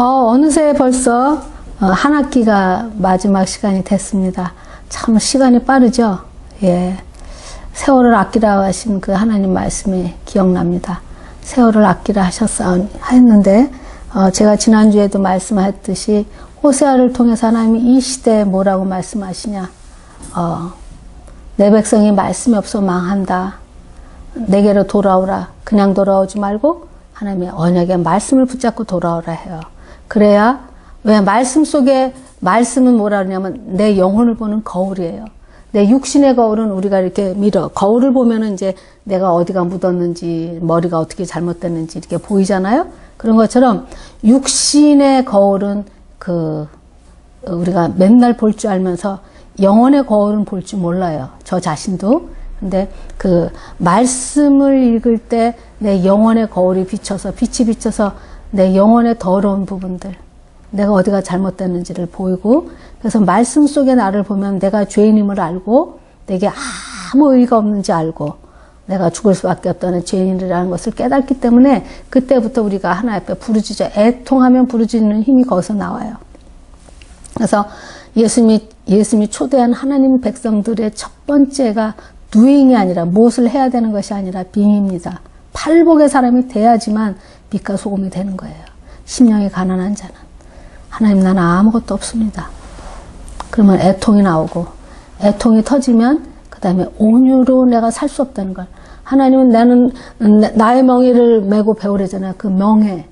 어느새 벌써 한 학기가 마지막 시간이 됐습니다. 참 시간이 빠르죠? 예. 세월을 아끼라 하신 그 하나님 말씀이 기억납니다. 세월을 아끼라 했는데, 제가 지난주에도 말씀했듯이 호세아를 통해서 하나님이 이 시대에 뭐라고 말씀하시냐. 내 백성이 말씀이 없어 망한다. 내게로 돌아오라. 그냥 돌아오지 말고 하나님의 언약의 말씀을 붙잡고 돌아오라 해요. 그래야, 왜 말씀 속에, 말씀은 뭐라 그러냐면 내 영혼을 보는 거울이에요. 내 육신의 거울은 우리가 이렇게 거울을 보면은 이제 내가 어디가 묻었는지, 머리가 어떻게 잘못됐는지 이렇게 보이잖아요? 그런 것처럼 육신의 거울은 우리가 맨날 볼 줄 알면서 영혼의 거울은 볼 줄 몰라요. 저 자신도. 근데 말씀을 읽을 때 내 영혼의 거울이 빛이 비쳐서 내 영혼의 더러운 부분들, 내가 어디가 잘못됐는지를 보이고, 그래서 말씀 속에 나를 보면 내가 죄인임을 알고, 내게 아무 의의가 없는지 알고, 내가 죽을 수밖에 없다는 죄인이라는 것을 깨닫기 때문에 그때부터 우리가 하나님 앞에 부르짖어, 애통하면 부르짖는 힘이 거기서 나와요. 그래서 예수님이 초대한 하나님 백성들의 첫 번째가 doing이 아니라, 무엇을 해야 되는 것이 아니라 being입니다. 팔복의 사람이 돼야지만 빛과 소금이 되는 거예요. 심령이 가난한 자는. 하나님, 나는 아무것도 없습니다. 그러면 애통이 나오고, 애통이 터지면 그 다음에 온유로 내가 살 수 없다는 걸. 하나님은 나의 멍에를 메고 배우려잖아요. 그 멍에.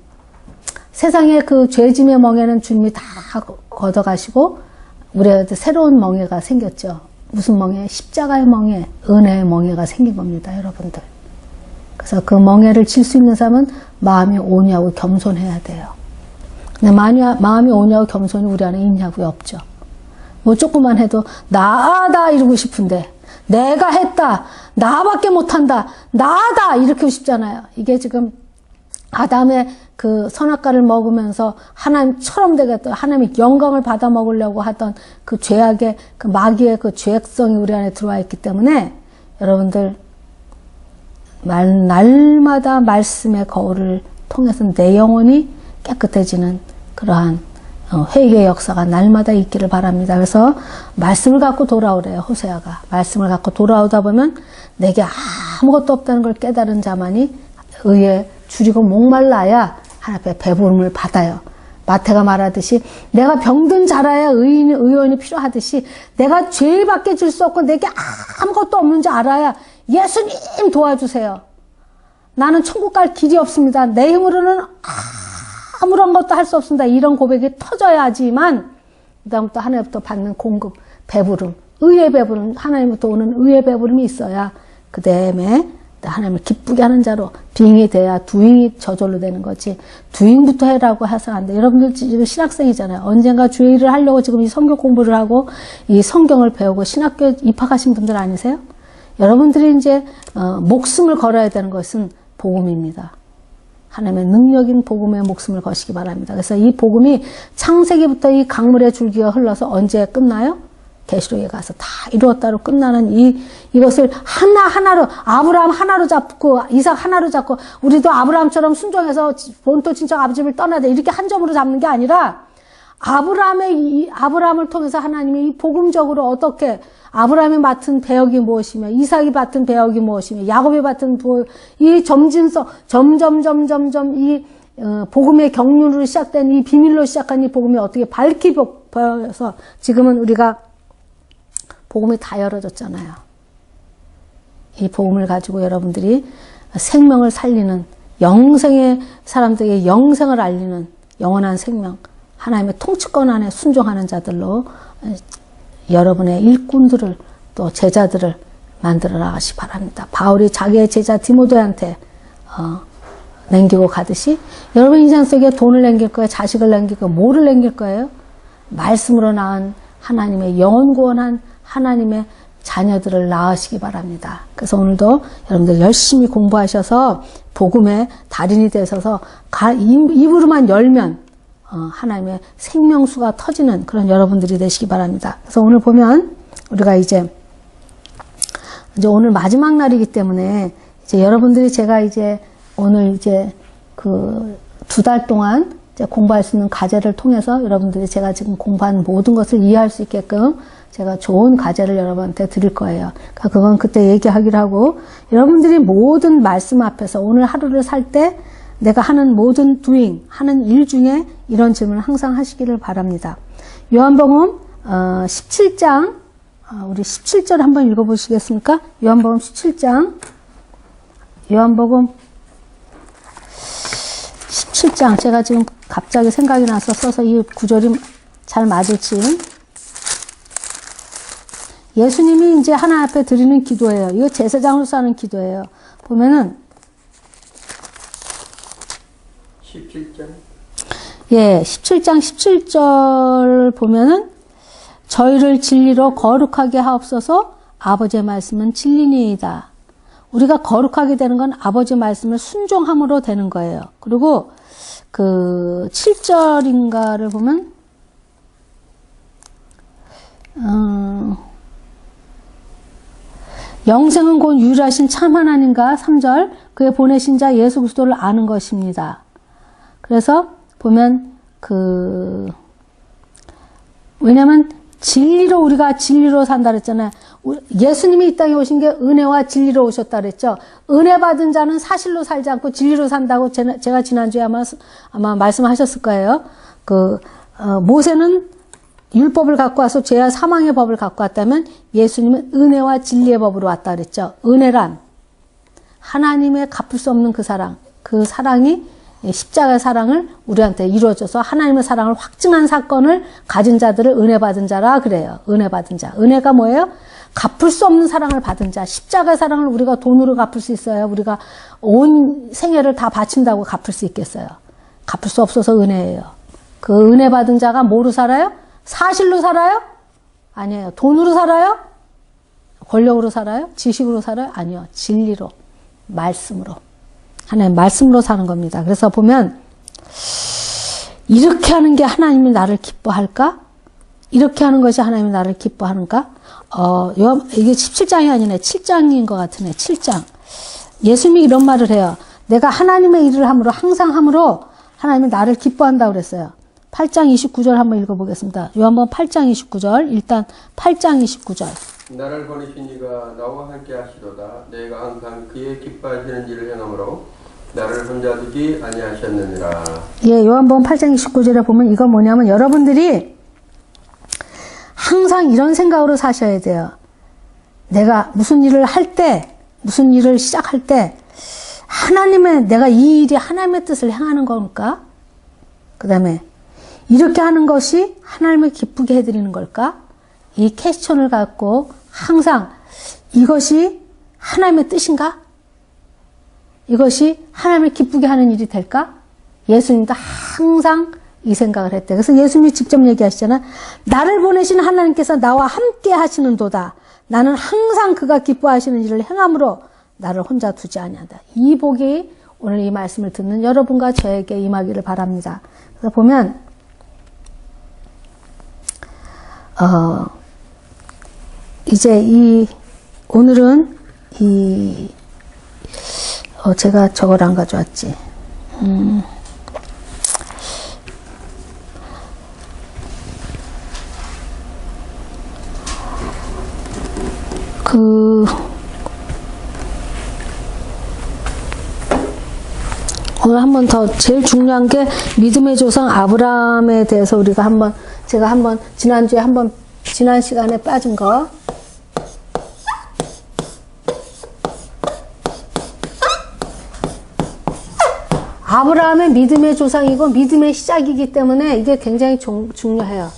세상의 그 죄짐의 멍에는 주님이 다 걷어가시고 우리한테 새로운 멍에가 생겼죠. 무슨 멍에? 십자가의 멍에, 은혜의 멍에가 생긴 겁니다, 여러분들. 그래서 그 멍에를 칠 수 있는 사람은 마음이 온유하고 겸손해야 돼요. 근데 마음이 온유하고 겸손이 우리 안에 있냐고요? 없죠. 뭐 조금만 해도 나다 이러고 싶은데, 내가 했다, 나밖에 못한다, 나다 이렇게 싶잖아요. 이게 지금 아담의 그 선악과를 먹으면서 하나님처럼 되겠다, 하나님의 영광을 받아 먹으려고 하던 그 죄악의, 그 마귀의 그 죄악성이 우리 안에 들어와 있기 때문에 여러분들 날마다 말씀의 거울을 통해서 내 영혼이 깨끗해지는 그러한 회개의 역사가 날마다 있기를 바랍니다. 그래서 말씀을 갖고 돌아오래요, 호세아가. 말씀을 갖고 돌아오다 보면 내게 아무것도 없다는 걸 깨달은 자만이 의에 줄이고 목말라야 하나님 앞에 배부름을 받아요. 마태가 말하듯이 내가 병든 자라야 의원이 필요하듯이 내가 죄밖에 질 수 없고 내게 아무것도 없는 줄 알아야 예수님 도와주세요. 나는 천국 갈 길이 없습니다. 내 힘으로는 아무런 것도 할 수 없습니다. 이런 고백이 터져야지만 그다음부터 하나님부터 받는 공급, 배부름, 의의 배부름, 하나님부터 오는 의의 배부름이 있어야 그 다음에 하나님을 기쁘게 하는 자로 being이 돼야 doing이 저절로 되는 거지. doing부터 해라고 해서 안 돼. 여러분들 지금 신학생이잖아요. 언젠가 주의 일을 하려고 지금 이 성경 공부를 하고 이 성경을 배우고 신학교에 입학하신 분들 아니세요? 여러분들이 이제 목숨을 걸어야 되는 것은 복음입니다. 하나님의 능력인 복음에 목숨을 거시기 바랍니다. 그래서 이 복음이 창세기부터 이 강물의 줄기가 흘러서 언제 끝나요? 계시록에 가서 다 이루었다로 끝나는 이것을 하나하나로, 아브라함 하나로 잡고, 이삭 하나로 잡고, 우리도 아브라함처럼 순종해서 본토 친척 아버지를 떠나야 돼. 이렇게 한 점으로 잡는 게 아니라, 아브라함을 통해서 하나님이 이 복음적으로 어떻게, 아브라함이 맡은 배역이 무엇이며, 이삭이 맡은 배역이 무엇이며, 야곱이 맡은 이 점진성, 점점 이 복음의 경륜으로 시작된 이 비밀로 시작한 이 복음이 어떻게 밝히 보여서 지금은 우리가 복음이 다 열어졌잖아요. 이 복음을 가지고 여러분들이 생명을 살리는, 영생의 사람들에게 영생을 알리는 영원한 생명, 하나님의 통치권 안에 순종하는 자들로 여러분의 일꾼들을 또 제자들을 만들어 나가시 바랍니다. 바울이 자기의 제자 디모데한테 남기고 가듯이 여러분 인생 속에 돈을 남길 거예요? 자식을 남길 거예요? 뭐를 남길 거예요? 말씀으로 낳은 하나님의 영원 구원한 하나님의 자녀들을 낳으시기 바랍니다. 그래서 오늘도 여러분들 열심히 공부하셔서 복음의 달인이 되셔서 입으로만 열면 하나님의 생명수가 터지는 그런 여러분들이 되시기 바랍니다. 그래서 오늘 보면 우리가 이제 오늘 마지막 날이기 때문에 이제 여러분들이 제가 이제 오늘 이제 그 2달 동안 이제 공부할 수 있는 과제를 통해서 여러분들이 제가 지금 공부한 모든 것을 이해할 수 있게끔 제가 좋은 과제를 여러분한테 드릴 거예요. 그러니까 그건 그때 얘기하기로 하고, 여러분들이 모든 말씀 앞에서 오늘 하루를 살 때 내가 하는 모든 doing, 하는 일 중에 이런 질문을 항상 하시기를 바랍니다. 요한복음 17장, 우리 17절 한번 읽어보시겠습니까? 요한복음 17장, 요한복음 17장, 제가 지금 갑자기 생각이 나서 써서 이 구절이 잘 맞을지. 예수님이 이제 하나 앞에 드리는 기도예요. 이거 제사장으로서 하는 기도예요. 보면은 17장? 예, 17장 17절 보면은 저희를 진리로 거룩하게 하옵소서. 아버지의 말씀은 진리니이다. 우리가 거룩하게 되는 건 아버지 말씀을 순종함으로 되는 거예요. 그리고 그 7절인가를 보면 영생은 곧 유일하신 참 하나님과 3절 그의 보내신 자 예수 그리스도를 아는 것입니다. 그래서 보면 왜냐면 진리로 우리가 진리로 산다 그랬잖아요. 예수님이 이 땅에 오신 게 은혜와 진리로 오셨다 그랬죠. 은혜 받은 자는 사실로 살지 않고 진리로 산다고 제가 지난주에 아마 말씀하셨을 거예요. 모세는 율법을 갖고 와서 죄와 사망의 법을 갖고 왔다면 예수님은 은혜와 진리의 법으로 왔다 그랬죠. 은혜란 하나님의 갚을 수 없는 그 사랑, 그 사랑이 십자가의 사랑을 우리한테 이루어져서 하나님의 사랑을 확증한 사건을 가진 자들을 은혜 받은 자라 그래요. 은혜 받은 자. 은혜가 뭐예요? 갚을 수 없는 사랑을 받은 자. 십자가의 사랑을 우리가 돈으로 갚을 수 있어요? 우리가 온 생애를 다 바친다고 갚을 수 있겠어요? 갚을 수 없어서 은혜예요. 그 은혜 받은 자가 뭐로 살아요? 사실로 살아요? 아니에요. 돈으로 살아요? 권력으로 살아요? 지식으로 살아요? 아니요. 진리로, 말씀으로. 하나님 말씀으로 사는 겁니다. 그래서 보면 이렇게 하는 게 하나님이 나를 기뻐할까? 이렇게 하는 것이 하나님이 나를 기뻐하는가? 이게 17장이 아니네. 7장인 것 같으네. 7장. 예수님이 이런 말을 해요. 내가 하나님의 일을 함으로 항상 함으로 하나님이 나를 기뻐한다고 그랬어요. 8장 29절 한번 읽어보겠습니다. 요한복음 8장 29절. 일단 8장 29절. 나를 보내신 이가 나와 함께 하시도다. 내가 항상 그의 기뻐하시는 일을 행함으로 나를 혼자 두지 아니하셨느니라. 예, 요한복음 8장 29절에 보면 이건 뭐냐면 여러분들이 항상 이런 생각으로 사셔야 돼요. 내가 무슨 일을 할 때, 무슨 일을 시작할 때 내가 이 일이 하나님의 뜻을 행하는 걸까? 그 다음에 이렇게 하는 것이 하나님을 기쁘게 해드리는 걸까? 이 퀘스천을 갖고 항상 이것이 하나님의 뜻인가? 이것이 하나님을 기쁘게 하는 일이 될까? 예수님도 항상 이 생각을 했대. 그래서 예수님이 직접 얘기하시잖아. 나를 보내신 하나님께서 나와 함께 하시는도다. 나는 항상 그가 기뻐하시는 일을 행함으로 나를 혼자 두지 아니한다. 이 복이 오늘 이 말씀을 듣는 여러분과 저에게 임하기를 바랍니다. 그래서 보면 이제 오늘은 제가 저걸 안 가져왔지. 오늘 한 번 더 제일 중요한 게 믿음의 조상 아브라함에 대해서 우리가 제가 지난주에 지난 시간에 빠진 거. 아브라함의 믿음의 조상이고 믿음의 시작이기 때문에 이게 굉장히 중요해요.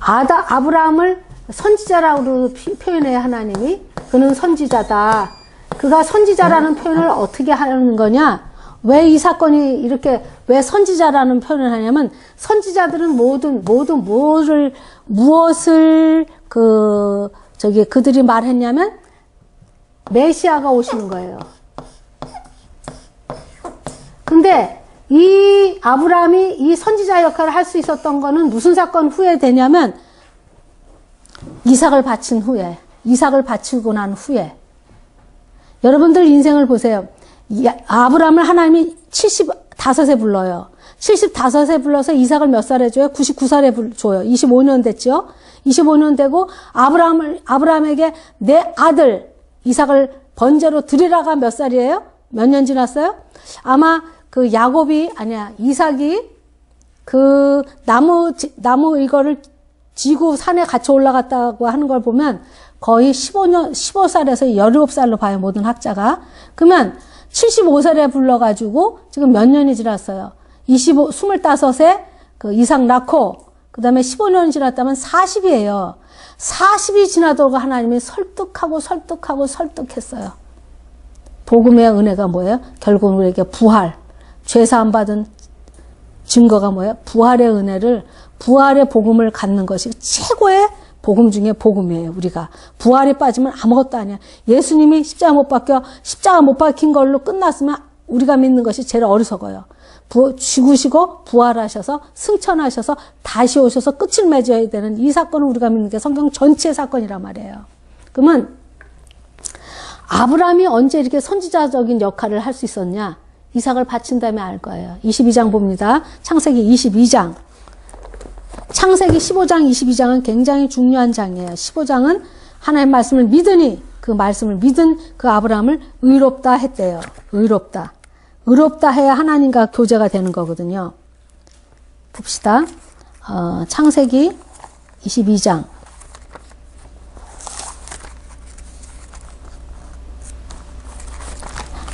아브라함을 선지자라고 표현해요, 하나님이. 그는 선지자다. 그가 선지자라는 표현을 어떻게 하는 거냐? 왜 이 사건이 왜 선지자라는 표현을 하냐면, 선지자들은 무엇을 그들이 말했냐면, 메시아가 오시는 거예요. 근데 이 아브라함이 이 선지자 역할을 할 수 있었던 거는 무슨 사건 후에 되냐면 이삭을 바치고 난 후에. 여러분들 인생을 보세요. 아브라함을 하나님이 75세 불러요. 75세 불러서 이삭을 몇 살에 줘요? 99살에 줘요. 25년 됐죠? 25년 되고 아브라함에게 내 아들 이삭을 번제로 드리라가 몇 살이에요? 몇 년 지났어요? 아마 그 이삭이 그 나무 이거를 지고 산에 같이 올라갔다고 하는 걸 보면 거의 15살에서 17살로 봐요, 모든 학자가. 그러면 75살에 불러가지고 지금 몇 년이 지났어요? 25에 그 이삭 낳고, 그 다음에 15년이 지났다면 40이에요. 40이 지나도록 하나님이 설득했어요. 복음의 은혜가 뭐예요? 결국 우리에게 부활, 죄사함 받은 증거가 뭐예요? 부활의 은혜를, 부활의 복음을 갖는 것이 최고의 복음 중에 복음이에요, 우리가. 부활이 빠지면 아무것도 아니야. 예수님이 십자가 못 박힌 걸로 끝났으면 우리가 믿는 것이 제일 어리석어요. 죽으시고 부활하셔서 승천하셔서 다시 오셔서 끝을 맺어야 되는 이 사건을 우리가 믿는 게 성경 전체의 사건이란 말이에요. 그러면 아브라함이 언제 이렇게 선지자적인 역할을 할 수 있었냐? 이삭을 바친 다음에 알 거예요. 22장 봅니다. 창세기 22장. 창세기 15장, 22장은 굉장히 중요한 장이에요. 15장은 하나님의 말씀을 믿으니 그 말씀을 믿은 그 아브라함을 의롭다 했대요. 의롭다. 의롭다 해야 하나님과 교제가 되는 거거든요. 봅시다. 창세기 22장.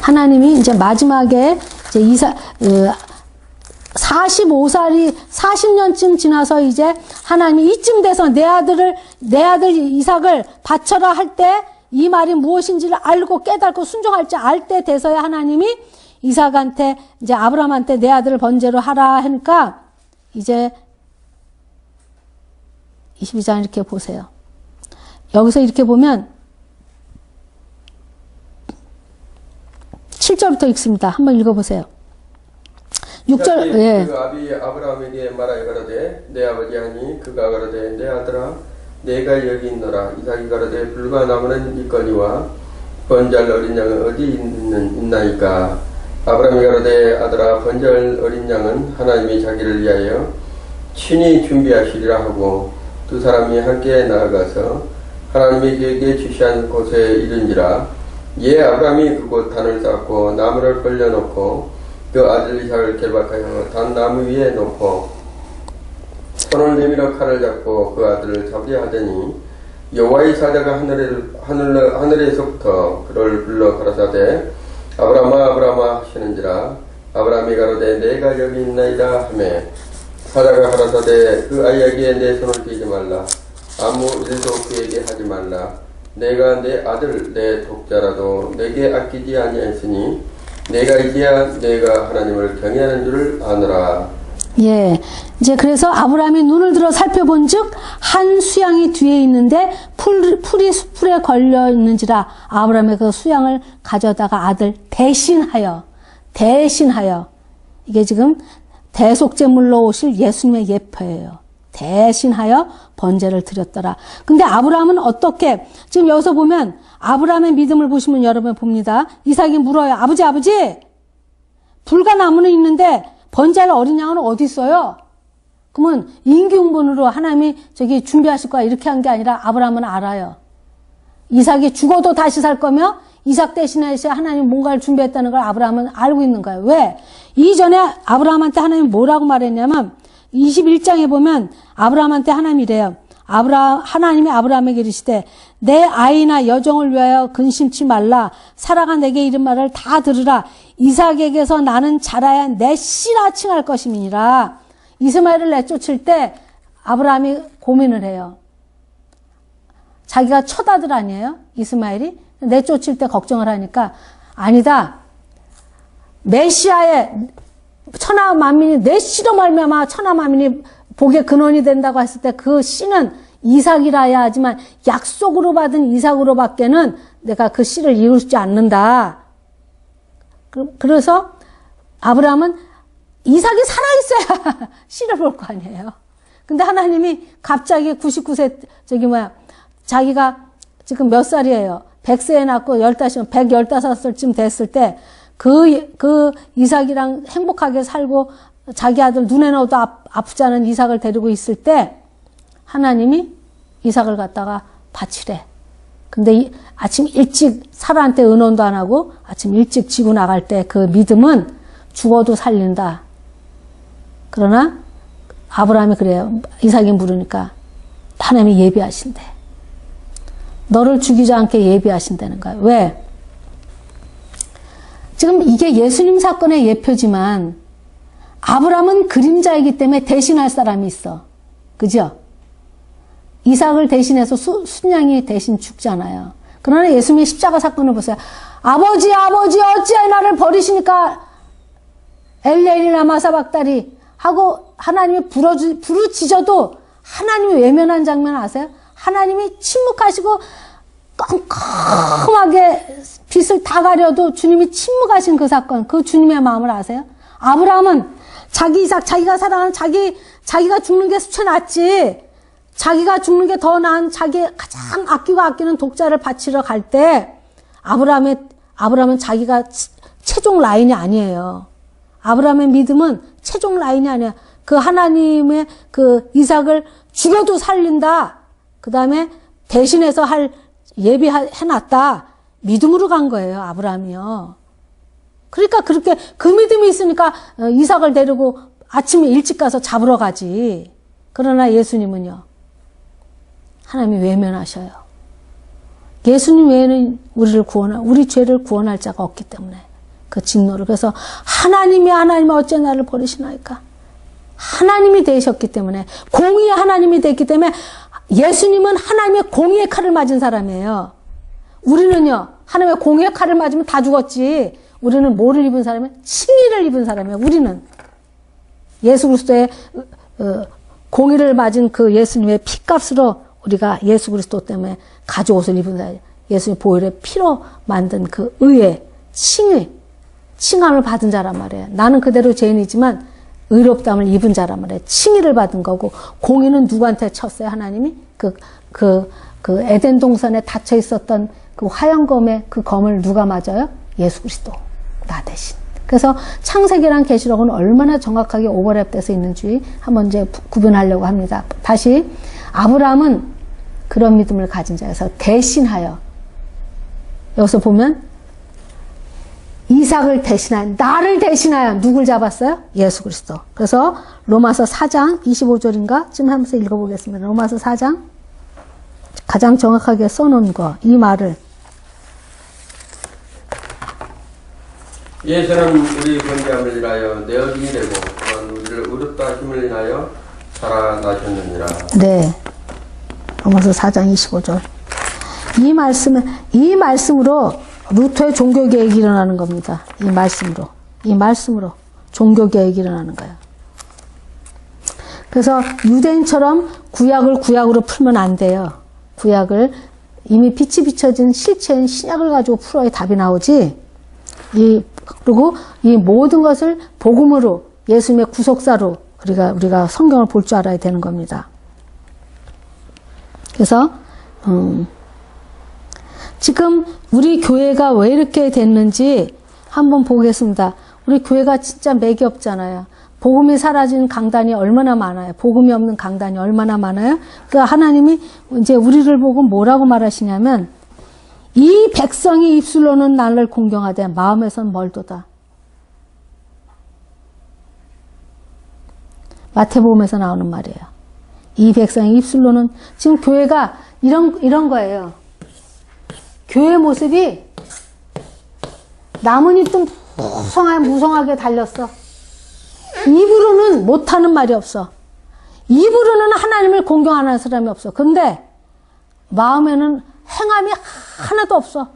하나님이 이제 마지막에 이제 40년쯤 지나서 이제 하나님이 이쯤 돼서 내 아들 이삭을 바쳐라 할 때 이 말이 무엇인지를 알고 깨닫고 순종할지 알 때 돼서야 하나님이 이삭한테 이제 아브라함한테 내 아들을 번제로 하라 하니까 이제 22장 이렇게 보세요. 여기서 이렇게 보면 7절부터 읽습니다. 한번 읽어보세요. 6절, 예. 그 아비 아브라함에게 말하여 가로되 내 아버지 하니 그가 가로되 내 아들아 내가 여기 있노라. 이삭이 가로되 불과 나무는 있거니와 번제할 어린 양은 어디 있나이까. 아브라함이 가로되 아들아 번제할 어린 양은 하나님이 자기를 위하여 친히 준비하시리라 하고 두 사람이 함께 나아가서 하나님이 그에게 지시한 곳에 이른지라. 예, 아브라함이 그곳 단을 쌓고 나무를 벌려놓고 그 아들 이삭을 결박하여 단 나무 위에 놓고 손을 내밀어 칼을 잡고 그 아들을 잡으려 하더니 여호와의 사자가 하늘에서부터 그를 불러 가라사대 아브라함아 아브라함아 하시는지라. 아브라함이 가로되 내가 여기 있나이다 하매 사자가 가라사대 그 아이에게 내 손을 대지 말라. 아무 일도 그에게 하지 말라. 내가 내 아들 내 독자라도 내게 아끼지 아니하였으니 내가 이제야 내가 하나님을 경외하는 줄을 아노라. 예. 이제 그래서 아브라함이 눈을 들어 살펴본즉 한 수양이 뒤에 있는데 풀이 수풀에 걸려 있는지라. 아브라함이 그 수양을 가져다가 아들 대신하여 이게 지금 대속제물로 오실 예수님의 예표예요. 대신하여 번제를 드렸더라. 근데 아브라함은 어떻게, 지금 여기서 보면 아브라함의 믿음을 보시면 여러분 봅니다. 이삭이 물어요. 아버지 불과 나무는 있는데 번제할 어린 양은 어디 있어요? 그러면 인기응변으로 하나님이 저기 준비하실 거야 이렇게 한 게 아니라 아브라함은 알아요. 이삭이 죽어도 다시 살 거며 이삭 대신에 하나님이 뭔가를 준비했다는 걸 아브라함은 알고 있는 거예요. 왜? 이전에 아브라함한테 하나님이 뭐라고 말했냐면 21장에 보면 아브라함한테 하나님이 이래요. 하나님이 아브라함에게 이르시되 내 아이나 여종을 위하여 근심치 말라. 사라가 내게 이른 말을 다 들으라. 이삭에게서 나는 자라야 내 씨라 칭할 것임이니라. 이스마엘을 내쫓을 때 아브라함이 고민을 해요. 자기가 첫 아들 아니에요? 이스마엘이? 내쫓을 때 걱정을 하니까 아니다. 메시아의 천하 만민이 내 씨로 말미암아 천하 만민이 복의 근원이 된다고 했을 때 그 씨는 이삭이라야 하지만 약속으로 받은 이삭으로 밖에는 내가 그 씨를 이루지 않는다. 그래서 아브라함은 이삭이 살아있어야 씨를 볼 거 아니에요. 근데 하나님이 갑자기 99세 자기가 지금 몇 살이에요? 100세에 낳고 115살쯤 됐을 때 그 이삭이랑 행복하게 살고 자기 아들 눈에 넣어도 아프지 않은 이삭을 데리고 있을 때 하나님이 이삭을 갖다가 바치래. 근데 아침 일찍 사라한테 의논도 안 하고 아침 일찍 지고 나갈 때 그 믿음은 죽어도 살린다. 그러나 아브라함이 그래요. 이삭이 물으니까 하나님이 예비하신대. 너를 죽이지 않게 예비하신다는 거야. 왜? 지금 이게 예수님 사건의 예표지만 아브라함은 그림자이기 때문에 대신할 사람이 있어. 그죠? 이삭을 대신해서 순양이 대신 죽잖아요. 그러나 예수님의 십자가 사건을 보세요. 아버지 어찌하여 나를 버리시니까 엘레니 라마 사박다리 하고 하나님이 부르짖어도 하나님이 외면한 장면 아세요? 하나님이 침묵하시고 깜깜하게 빛을 다 가려도 주님이 침묵하신 그 사건, 그 주님의 마음을 아세요? 아브라함은 자기 이삭, 자기가 사랑하는 자기가 죽는 게 수채 낫지. 자기가 죽는 게 더 나은 자기 가장 아끼고 아끼는 독자를 바치러 갈 때 아브라함은 자기가 최종 라인이 아니에요. 아브라함의 믿음은 최종 라인이 아니야. 그 하나님의 그 이삭을 죽여도 살린다. 그 다음에 대신해서 예비해놨다. 믿음으로 간 거예요, 아브라함이요. 그러니까 그렇게 그 믿음이 있으니까 이삭을 데리고 아침에 일찍 가서 잡으러 가지. 그러나 예수님은요, 하나님이 외면하셔요. 예수님 외에는 우리 죄를 구원할 자가 없기 때문에 그 진노를. 그래서 하나님이 어째 나를 버리시나이까. 하나님이 되셨기 때문에, 공의의 하나님이 됐기 때문에 예수님은 하나님의 공의의 칼을 맞은 사람이에요. 우리는요, 하나님의 공의의 칼을 맞으면 다 죽었지. 우리는 뭐를 입은 사람이에요? 칭의를 입은 사람이에요. 우리는 예수 그리스도의 공의를 맞은 그 예수님의 피값으로 우리가 예수 그리스도 때문에 가죽옷을 입은 사람이에요. 예수님의 보혈의 피로 만든 그 의의 칭함을 받은 자란 말이에요. 나는 그대로 죄인이지만 의롭다함을 입은 자란 말이에요. 칭의를 받은 거고, 공의는 누구한테 쳤어요? 하나님이 그 에덴 동산에 닫혀 있었던 그 화영검의 그 검을 누가 맞아요? 예수 그리스도, 나 대신. 그래서 창세기랑 계시록은 얼마나 정확하게 오버랩돼서 있는지 한번 이제 구분하려고 합니다. 다시 아브라함은 그런 믿음을 가진 자여서 대신하여, 여기서 보면 이삭을 대신하여, 나를 대신하여 누굴 잡았어요? 예수 그리스도. 그래서 로마서 4장 25절인가? 지금 한번 읽어보겠습니다. 로마서 4장 가장 정확하게 써놓은 거, 이 말을. 예수는 우리 권장을 인하여 내 어린이 되고 또한 우리를 의롭다 하심을 인하여 살아나셨느니라. 네. 로마서 4장 25절. 이 말씀으로 루터의 종교개혁이 일어나는 겁니다. 이 말씀으로 종교개혁이 일어나는 거예요. 그래서 유대인처럼 구약을 구약으로 풀면 안 돼요. 구약을 이미 빛이 비춰진 실체인 신약을 가지고 풀어야 답이 나오지. 그리고 이 모든 것을 복음으로, 예수님의 구속사로 우리가 성경을 볼 줄 알아야 되는 겁니다. 그래서 지금 우리 교회가 왜 이렇게 됐는지 한번 보겠습니다. 우리 교회가 진짜 맥이 없잖아요. 복음이 사라진 강단이 얼마나 많아요. 복음이 없는 강단이 얼마나 많아요. 그러니까 하나님이 이제 우리를 보고 뭐라고 말하시냐면, 이 백성이 입술로는 나를 공경하되 마음에선 멀도다. 마태복음에서 나오는 말이에요. 이 백성이 입술로는, 지금 교회가 이런 거예요. 교회 모습이 나뭇잎도 무성하게 달렸어. 입으로는 못하는 말이 없어. 입으로는 하나님을 공경하는 사람이 없어. 근데 마음에는 행함이 하나도 없어.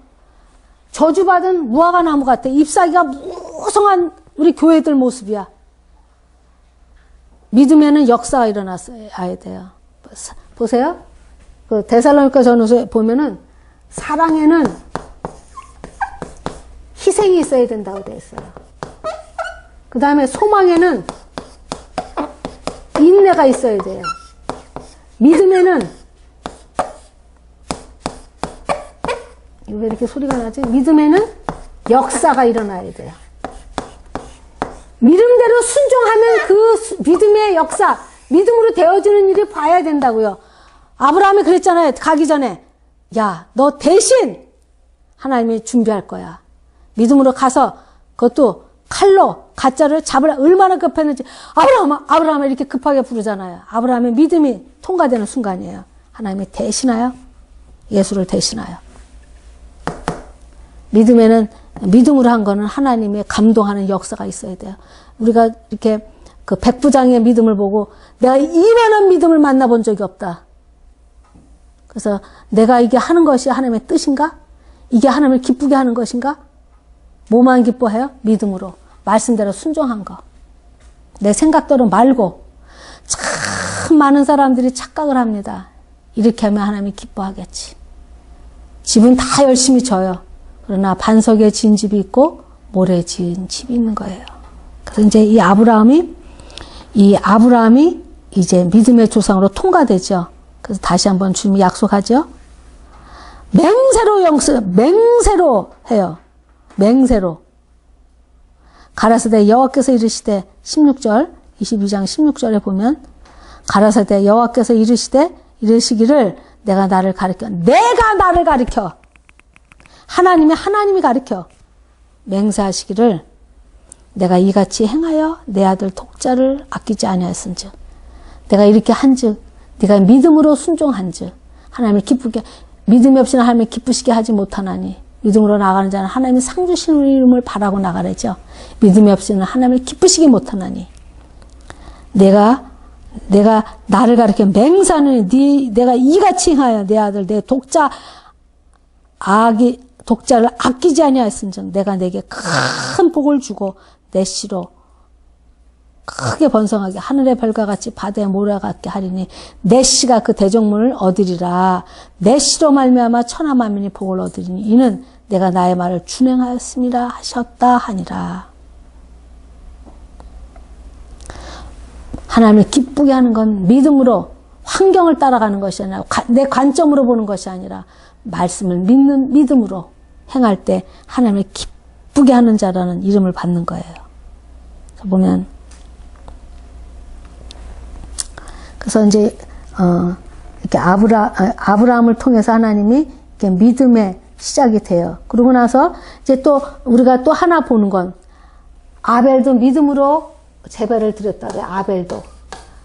저주받은 무화과 나무 같아. 잎사귀가 무성한 우리 교회들 모습이야. 믿음에는 역사가 일어났어야 돼요. 보세요. 그 데살로니가 전후서에 보면은 사랑에는 희생이 있어야 된다고 되어 있어요. 그 다음에 소망에는 인내가 있어야 돼요. 믿음에는, 왜 이렇게 소리가 나지? 믿음에는 역사가 일어나야 돼요. 믿음대로 순종하면 그 믿음의 역사, 믿음으로 되어지는 일이 봐야 된다고요. 아브라함이 그랬잖아요. 가기 전에. 야, 너 대신 하나님이 준비할 거야. 믿음으로 가서 그것도 칼로 가짜를 잡으려 얼마나 급했는지 아브라함을 이렇게 급하게 부르잖아요. 아브라함의 믿음이 통과되는 순간이에요. 하나님이 대신하여 예수를 대신하여. 믿음에는 믿음으로 한 거는 하나님의 감동하는 역사가 있어야 돼요. 우리가 이렇게 그 백부장의 믿음을 보고 내가 이만한 믿음을 만나본 적이 없다. 그래서 내가 이게 하는 것이 하나님의 뜻인가? 이게 하나님을 기쁘게 하는 것인가? 뭐만 기뻐해요? 믿음으로. 말씀대로 순종한 거. 내 생각대로 말고. 참 많은 사람들이 착각을 합니다. 이렇게 하면 하나님이 기뻐하겠지. 집은 다 열심히 져요. 그러나 반석에 지은 집이 있고 모래 지은 집이 있는 거예요. 그래서 이제 이 아브라함이 이제 믿음의 조상으로 통과되죠. 그래서 다시 한번 주님이 약속하죠. 맹세로 해요. 맹세로. 가라사대 여호와께서 이르시되 16절 22장 16절에 보면 가라사대 여호와께서 이르시기를 내가 나를 가르쳐. 하나님이 가르쳐. 맹세하시기를 내가 이같이 행하여 내 아들 독자를 아끼지 아니하였은즉 내가 이렇게 한즉 네가 믿음으로 순종한즉 하나님을 기쁘게 믿음이 없이는 하나님을 기쁘시게 하지 못하나니 믿음으로 나가는 자는 하나님의 상 주시는 이름을 바라고 나가래죠. 믿음이 없이는 하나님을 기쁘시게 못하나니 내가 나를 가르쳐 맹세하는 내가 이같이 행하여 내 아들 내 독자를 아끼지 아니하였은즉 내가 내게 큰 복을 주고 내 씨로 크게 번성하게 하늘의 별과 같이 바다의 모래와 같게 하리니 내 씨가 그 대적문을 얻으리라. 내 씨로 말미암아 천하 만민이 복을 얻으리니 이는 내가 나의 말을 준행하였음이라 하셨다 하니라. 하나님을 기쁘게 하는 건 믿음으로 환경을 따라가는 것이 아니라 내 관점으로 보는 것이 아니라 말씀을 믿는 믿음으로 행할 때 하나님을 기쁘게 하는 자라는 이름을 받는 거예요. 보면 그래서 이제 이렇게 아브라함을 통해서 하나님이 이렇게 믿음의 시작이 돼요. 그러고 나서 이제 또 우리가 또 하나 보는 건 아벨도 믿음으로 제배를 드렸다 그래요.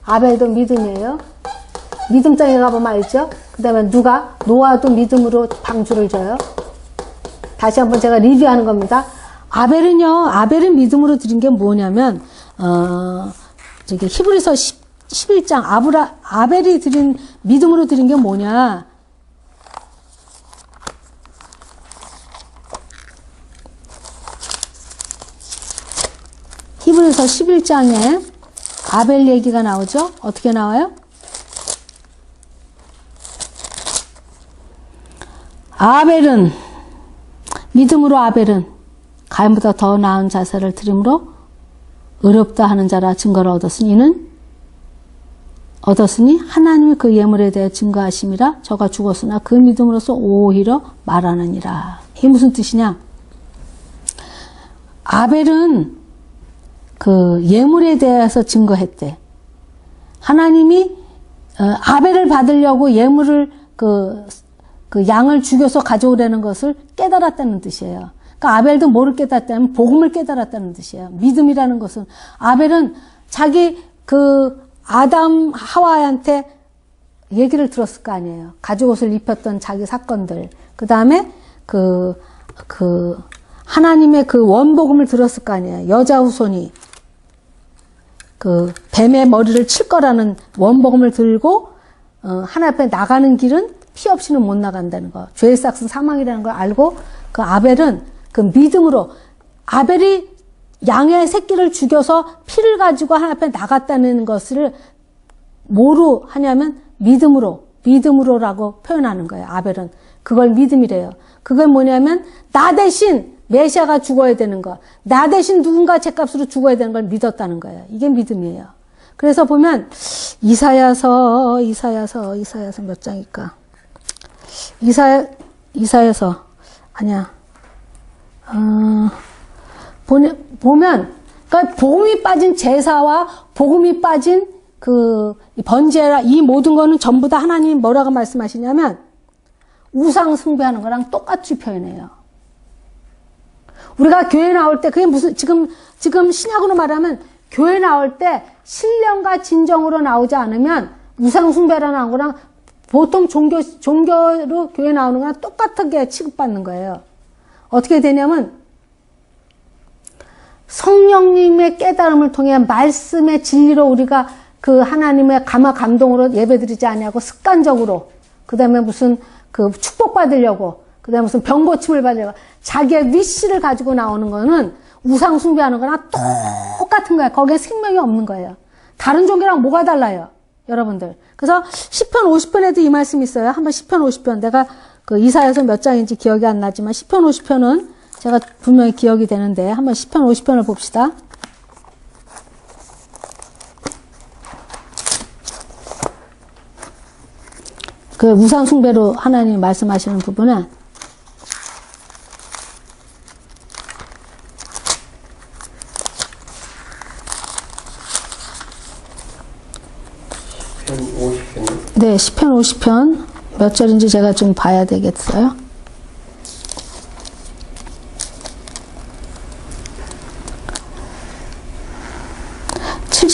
아벨도 믿음이에요. 믿음 땅에 가보면 알죠? 그 다음에 노아도 믿음으로 방주를 줘요. 다시 한번 제가 리뷰하는 겁니다. 아벨은 믿음으로 드린 게 뭐냐면, 저기 히브리서 11장 아벨이 믿음으로 드린 게 뭐냐. 히브리서 11장에 아벨 얘기가 나오죠? 어떻게 나와요? 믿음으로 아벨은 가인보다 더 나은 자세를 들음으로 의롭다 하는 자라 증거를 얻었으니 하나님이 그 예물에 대해 증거하심이라 저가 죽었으나 그 믿음으로서 오히려 말하느니라. 이게 무슨 뜻이냐? 아벨은 그 예물에 대해서 증거했대. 하나님이 아벨을 받으려고 예물을 그 양을 죽여서 가져오라는 것을 깨달았다는 뜻이에요. 그러니까 아벨도 뭐를 깨달았다면 복음을 깨달았다는 뜻이에요. 믿음이라는 것은 아벨은 자기 그 아담 하와한테 얘기를 들었을 거 아니에요. 가죽옷을 입혔던 자기 사건들. 그 다음에 하나님의 그 원복음을 들었을 거 아니에요. 여자 후손이 그 뱀의 머리를 칠 거라는 원복음을 들고 하나님 앞에 나가는 길은 피 없이는 못 나간다는 거. 죄의 삭은 사망이라는 걸 알고 그 아벨은 그 믿음으로 아벨이 양의 새끼를 죽여서 피를 가지고 하나님 앞에 나갔다는 것을 뭐로 하냐면 믿음으로라고 표현하는 거예요. 아벨은 그걸 믿음이래요. 그걸 뭐냐면 나 대신 메시아가 죽어야 되는 거, 나 대신 누군가 죗값으로 죽어야 되는 걸 믿었다는 거예요. 이게 믿음이에요. 그래서 보면 이사야서 몇 장일까? 이사야서 아니야. 보면 그러니까 복음이 빠진 제사와 복음이 빠진 그 번제라 이 모든 거는 전부 다 하나님이 뭐라고 말씀하시냐면 우상 숭배하는 거랑 똑같이 표현해요. 우리가 교회 나올 때 그게 무슨 지금 신약으로 말하면 교회 나올 때 신령과 진정으로 나오지 않으면 우상 숭배라 나온 거랑 보통 종교로 교회 나오는 거랑 똑같게 취급받는 거예요. 어떻게 되냐면 성령님의 깨달음을 통해 말씀의 진리로 우리가 그 하나님의 감동으로 예배드리지 않냐고 습관적으로 그다음에 무슨 그 축복받으려고 그다음에 무슨 병고침을 받으려고 자기의 위시를 가지고 나오는 거는 우상 숭배하는 거랑 똑같은 거예요. 거기에 생명이 없는 거예요. 다른 종교랑 뭐가 달라요? 여러분들. 그래서 시편 50편에도 이 말씀이 있어요. 한번 시편 50편 내가 그 이사야서 몇 장인지 기억이 안 나지만 시편 50편은 제가 분명히 기억이 되는데 한번 시편 50편을 봅시다. 그 우상 숭배로 하나님이 말씀하시는 부분은 네, 시편 50편 몇 절인지 제가 좀 봐야 되겠어요.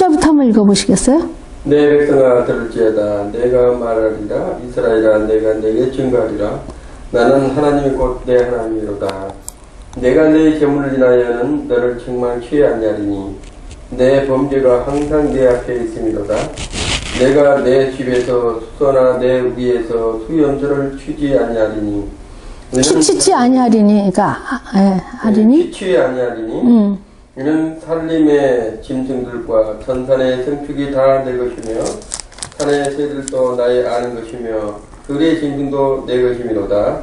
부터 한번 읽어보시겠어요? 내 백성아 들을지어다. 내가 말하리라. 이스라엘아 내가 내게 증거하리라. 나는 하나님이 곧 내 하나님이로다. 내가 내 재물을 인하여는 너를 책망치 아니하리니 내 범죄가 항상 내 앞에 있음이로다. 내가 내 집에서 수소나 내 위에서 수염소를 취지 아니하리니 취치 아니하리니 그러니까 하리니 취치 아니하리니 이는 산림의 짐승들과 전산의牲축이 다 내 것이며 산의 새들도 나의 아는 것이며 들의 짐승도 내 것이미로다.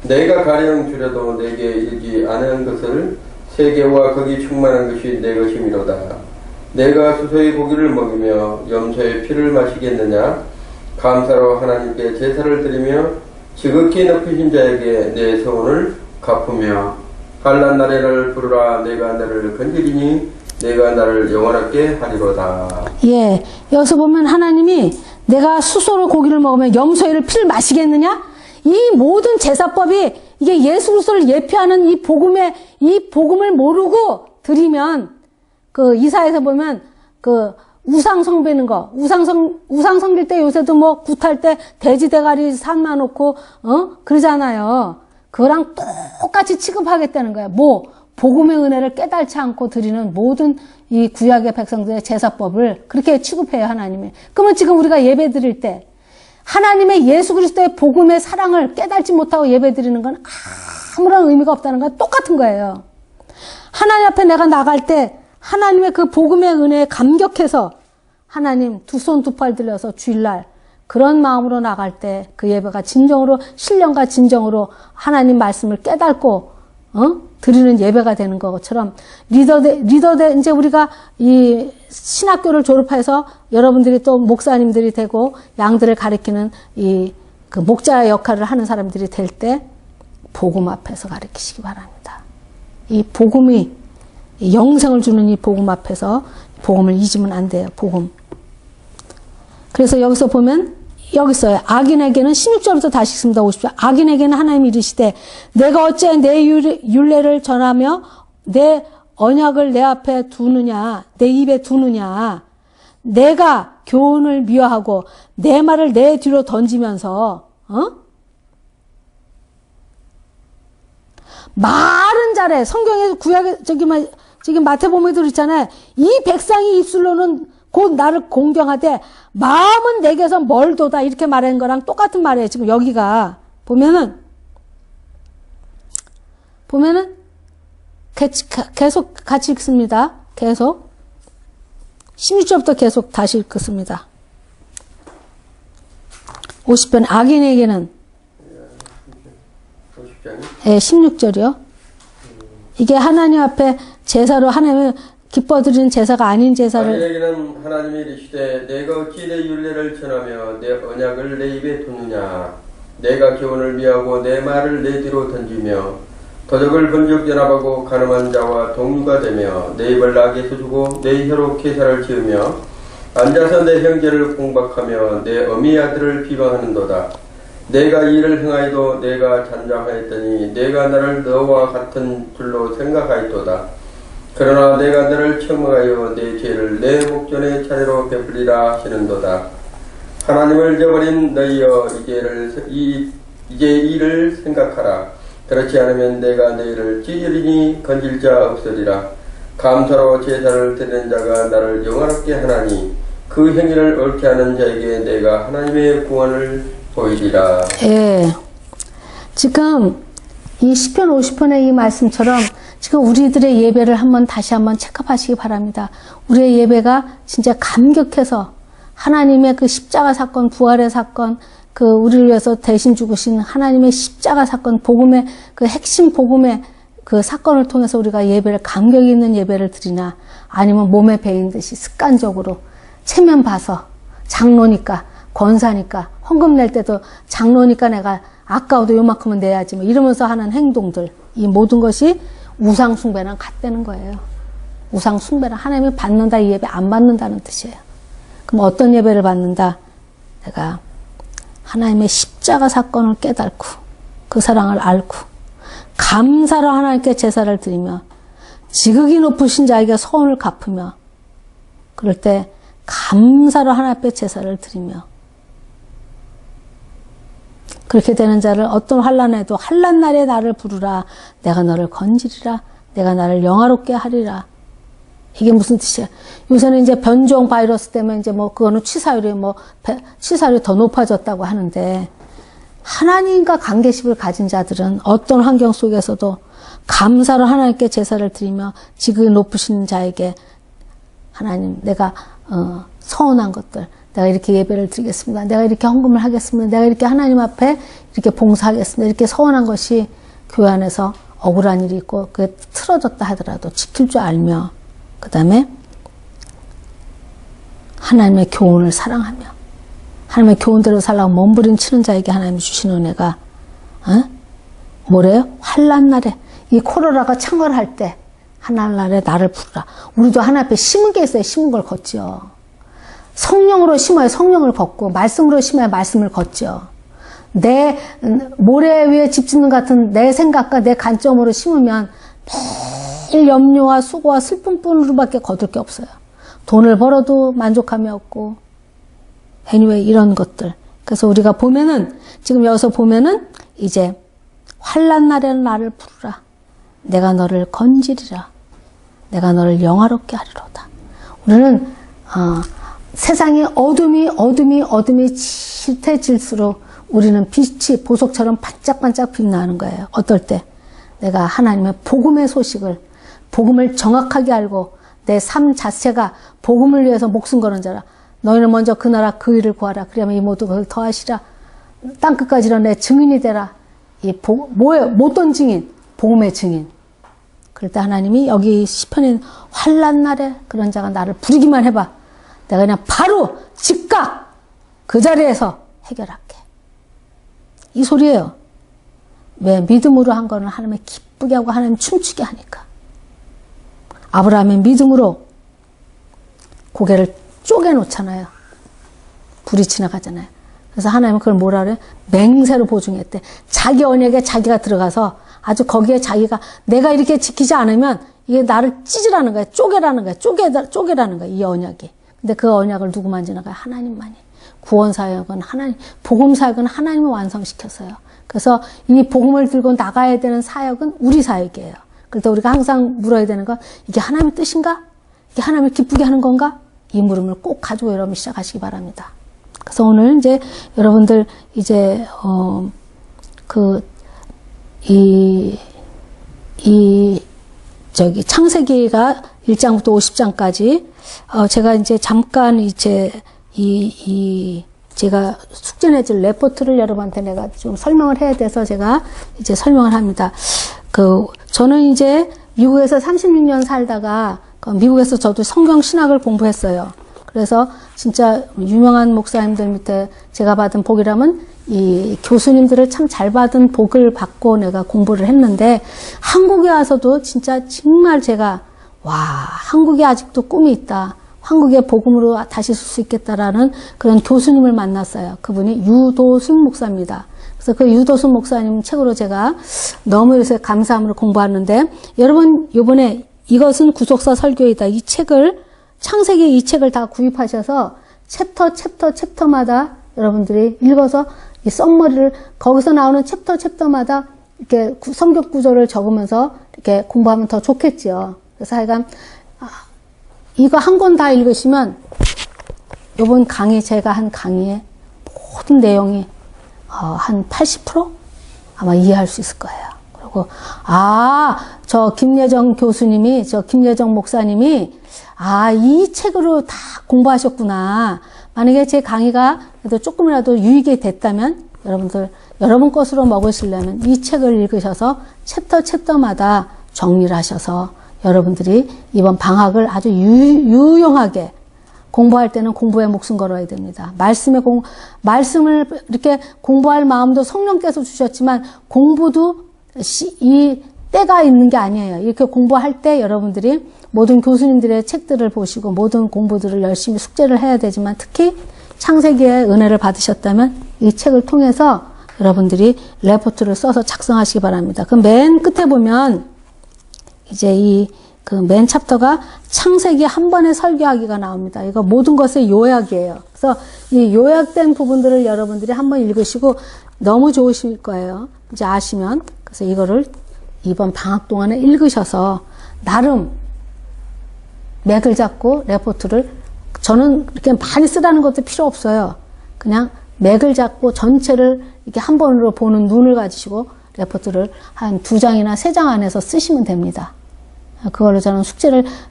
내가 가령 주려도 내게 이르지 않은 것을 세계와 거기 충만한 것이 내 것이미로다. 내가 수소의 고기를 먹으며 염소의 피를 마시겠느냐? 감사로 하나님께 제사를 드리며 지극히 높으신 자에게 내 소원을 갚으며 환난 날에를 부르라. 내가 너를 건지리니 내가 나를 영원하게 하리로다. 예, 여기서 보면 하나님이 내가 수소로 고기를 먹으면 염소의 피를 마시겠느냐? 이 모든 제사법이 이게 예수 그리스도를 예표하는 이 복음을 모르고 드리면 그 이사에서 보면 그 우상 성배는 거 우상 성길 때 요새도 뭐 굿할 때 돼지 대가리 삶아 놓고 그러잖아요. 그거랑 똑같이 취급하겠다는 거야. 뭐 복음의 은혜를 깨달지 않고 드리는 모든 이 구약의 백성들의 제사법을 그렇게 취급해요, 하나님이. 그러면 지금 우리가 예배 드릴 때 하나님의 예수 그리스도의 복음의 사랑을 깨달지 못하고 예배 드리는 건 아무런 의미가 없다는 건 똑같은 거예요. 하나님 앞에 내가 나갈 때 하나님의 그 복음의 은혜에 감격해서 하나님 두 손 두 팔 들려서 주일날 그런 마음으로 나갈 때 그 예배가 진정으로 신령과 진정으로 하나님 말씀을 깨닫고 드리는 예배가 되는 것처럼 리더대 이제 우리가 이 신학교를 졸업해서 여러분들이 또 목사님들이 되고 양들을 가리키는 이 그 목자 역할을 하는 사람들이 될 때 복음 앞에서 가리키시기 바랍니다. 이 복음이 영생을 주는 이 복음 앞에서 복음을 잊으면 안 돼요. 복음. 그래서 여기서 보면 여기 있어요. 악인에게는 16절부터 다시 읽습니다. 50절. 악인에게는 하나님이 이르시되 내가 어찌 내 율례를 전하며 내 언약을 내 앞에 두느냐 내 입에 두느냐 내가 교훈을 미워하고 내 말을 내 뒤로 던지면서 말은 잘해. 성경에 구약에 지금 마태복음에도 있잖아요. 이 백성이 입술로는 곧 나를 공경하되 마음은 내게서 멀도다 이렇게 말하는 거랑 똑같은 말이에요. 지금 여기가 보면은 계속 같이 읽습니다. 계속 16절부터 계속 다시 읽겠습니다. 50편 악인에게는 50편? 16절이요. 이게 하나님 앞에 제사로 하나님을 기뻐드리는 제사가 아닌 제사를 악인에게는 하나님이 이르시되 내가 어찌 내 율례를 전하며 내 언약을 내 입에 두느냐 내가 교훈을 미하고 내 말을 내 뒤로 던지며 도적을 번쩍 연합하고 가늠한 자와 동류가 되며 내 입을 나게서 주고 내 혀로 계사를 지으며 앉아서 내 형제를 공박하며 내 어미 아들을 비방하는도다. 내가 이를 행하여도 내가 잔장하였더니 내가 나를 너와 같은 줄로 생각하였도다. 그러나 내가 너를 책망하여 내 죄를 내 목전의 차례로 베풀리라 하시는도다. 하나님을 저버린 너희여 이제 이를 생각하라. 그렇지 않으면 내가 너희를 찌르리니 건질 자 없으리라. 감사로 제사를 드리는 자가 나를 영화롭게 하나니 그 행위를 옳게 하는 자에게 내가 하나님의 구원을 보이리라. 예. 지금 이 시편 50편의 이 말씀처럼 지금 우리들의 예배를 다시 한번 체크하시기 바랍니다. 우리의 예배가 진짜 감격해서 하나님의 그 십자가 사건, 부활의 사건, 그 우리를 위해서 대신 죽으신 하나님의 십자가 사건, 복음의 그 핵심 복음의 그 사건을 통해서 우리가 예배를 감격 있는 예배를 드리나, 아니면 몸에 배인 듯이 습관적으로 체면 봐서 장로니까 권사니까 헌금 낼 때도 장로니까 내가 아까워도 요만큼은 내야지 뭐 이러면서 하는 행동들, 이 모든 것이 우상 숭배랑 같다는 거예요. 우상 숭배는 하나님이 받는다, 이 예배 안 받는다는 뜻이에요. 그럼 어떤 예배를 받는다? 내가 하나님의 십자가 사건을 깨닫고 그 사랑을 알고 감사로 하나님께 제사를 드리며 지극히 높으신 자에게 서원을 갚으며, 그럴 때 감사로 하나님께 제사를 드리며, 그렇게 되는 자를 어떤 환난에도 환난 날에 나를 부르라. 내가 너를 건지리라. 내가 나를 영화롭게 하리라. 이게 무슨 뜻이야? 요새는 이제 변종 바이러스 때문에 이제 뭐 그거는 치사율이 더 높아졌다고 하는데, 하나님과 관계십을 가진 자들은 어떤 환경 속에서도 감사로 하나님께 제사를 드리며 지극히 높으신 자에게 하나님, 내가 서운한 것들, 내가 이렇게 예배를 드리겠습니다. 내가 이렇게 헌금을 하겠습니다. 내가 이렇게 하나님 앞에 이렇게 봉사하겠습니다. 이렇게 서운한 것이 교회 안에서 억울한 일이 있고 그게 틀어졌다 하더라도 지킬 줄 알며, 그 다음에 하나님의 교훈을 사랑하며 하나님의 교훈대로 살라고 몸부림치는 자에게 하나님이 주시는 은혜가 뭐래요? 환난 날에, 이 코로나가 창궐할 때 환난 날에 나를 부르라. 우리도 하나님 앞에 심은 게 있어요. 심은 걸 걷죠. 성령으로 심어야 성령을 걷고, 말씀으로 심어야 말씀을 걷죠. 내 모래 위에 집 짓는 같은 내 생각과 내 관점으로 심으면 매일 염려와 수고와 슬픔뿐으로밖에 거둘 게 없어요. 돈을 벌어도 만족함이 없고, anyway, 이런 것들. 그래서 우리가 보면은, 지금 여기서 보면은 이제 환난 날에는 나를 부르라. 내가 너를 건지리라. 내가 너를 영화롭게 하리로다. 우리는 세상의 어둠이 짙어질수록 우리는 빛이 보석처럼 반짝반짝 빛나는 거예요. 어떨 때? 내가 하나님의 복음의 소식을, 복음을 정확하게 알고 내 삶 자체가 복음을 위해서 목숨 거는 자라. 너희는 먼저 그 나라 그 일을 구하라. 그러면 이 모두 그걸 더하시라. 땅끝까지는 내 증인이 되라. 뭐예요? 못된 증인, 복음의 증인. 그럴 때 하나님이 여기 시편인 환난 날에 그런 자가 나를 부르기만 해봐. 내가 그냥 바로 즉각 그 자리에서 해결할게. 이 소리예요. 왜? 믿음으로 한 거는 하나님의 기쁘게 하고 하나님 춤추게 하니까. 아브라함의 믿음으로 고개를 쪼개놓잖아요. 불이 지나가잖아요. 그래서 하나님은 그걸 뭐라 그래? 맹세로 보증했대. 자기 언약에 자기가 들어가서 아주 거기에 자기가 내가 이렇게 지키지 않으면 이게 나를 찢으라는 거야. 쪼개라는 거야. 쪼개라는 거야. 이 언약이. 근데 그 언약을 누구만 지나가요? 하나님만이. 구원사역은 하나님, 복음사역은 하나님을 완성시켰어요. 그래서 이 복음을 들고 나가야 되는 사역은 우리 사역이에요. 그럴 때 우리가 항상 물어야 되는 건, 이게 하나님의 뜻인가? 이게 하나님을 기쁘게 하는 건가? 이 물음을 꼭 가지고 여러분 시작하시기 바랍니다. 그래서 오늘 이제 여러분들 이제 창세기가 1장부터 50장까지 제가 이제 잠깐 이제 제가 숙제 내줄 레포트를 여러분한테 내가 좀 설명을 해야 돼서 제가 이제 설명을 합니다. 저는 이제 미국에서 36년 살다가 미국에서 저도 성경 신학을 공부했어요. 그래서 진짜 유명한 목사님들 밑에 제가 받은 복이라면 이 교수님들을 참 잘 받은 복을 받고 내가 공부를 했는데, 한국에 와서도 진짜 정말 제가, 와, 한국에 아직도 꿈이 있다. 한국의 복음으로 다시 쓸 수 있겠다라는 그런 교수님을 만났어요. 그분이 유도순 목사입니다. 그래서 그 유도순 목사님 책으로 제가 너무 요새 감사함으로 공부하는데, 여러분, 요번에 이것은 구속사 설교이다. 이 책을, 창세기 이 책을 다 구입하셔서 챕터마다 여러분들이 읽어서 이 썸머리를 거기서 나오는 챕터마다 이렇게 성격 구조를 적으면서 이렇게 공부하면 더 좋겠지요. 그래서 하여간 이거 한 권 다 읽으시면 이번 강의 제가 한 강의의 모든 내용이 한 80% 아마 이해할 수 있을 거예요. 그리고 저 김예정 교수님이, 저 김예정 목사님이 이 책으로 다 공부하셨구나. 만약에 제 강의가 그래도 조금이라도 유익이 됐다면 여러분 것으로 먹으시려면 이 책을 읽으셔서 챕터마다 정리를 하셔서 여러분들이 이번 방학을 아주 유용하게 공부할 때는 공부에 목숨 걸어야 됩니다. 말씀을 이렇게 공부할 마음도 성령께서 주셨지만 공부도 이 때가 있는 게 아니에요. 이렇게 공부할 때 여러분들이 모든 교수님들의 책들을 보시고 모든 공부들을 열심히 숙제를 해야 되지만 특히 창세기의 은혜를 받으셨다면 이 책을 통해서 여러분들이 레포트를 써서 작성하시기 바랍니다. 그럼 맨 끝에 보면 이제 그 맨 챕터가 창세기 한 번에 설교하기가 나옵니다. 이거 모든 것의 요약이에요. 그래서 이 요약된 부분들을 여러분들이 한번 읽으시고 너무 좋으실 거예요. 이제 아시면. 그래서 이거를 이번 방학 동안에 읽으셔서 나름 맥을 잡고 레포트를, 저는 이렇게 많이 쓰라는 것도 필요 없어요. 그냥 맥을 잡고 전체를 이렇게 한 번으로 보는 눈을 가지시고 레포트를 한 2장이나 3장 안에서 쓰시면 됩니다. 그걸로 저는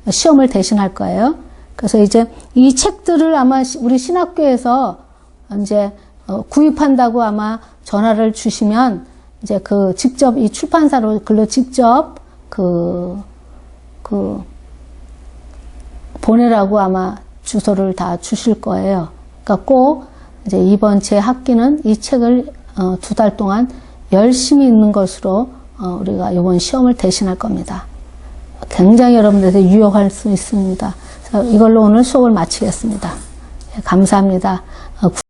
시험을 대신할 거예요. 그래서 이제 이 책들을 아마 우리 신학교에서 이제 구입한다고 아마 전화를 주시면 이제 직접 이 출판사로 글로 직접 보내라고 아마 주소를 다 주실 거예요. 그러니까 꼭 이제 이번 제 학기는 이 책을 2달 동안 열심히 읽는 것으로 우리가 이번 시험을 대신할 겁니다. 굉장히 여러분들한테 유용할 수 있습니다. 그래서 이걸로 오늘 수업을 마치겠습니다. 감사합니다.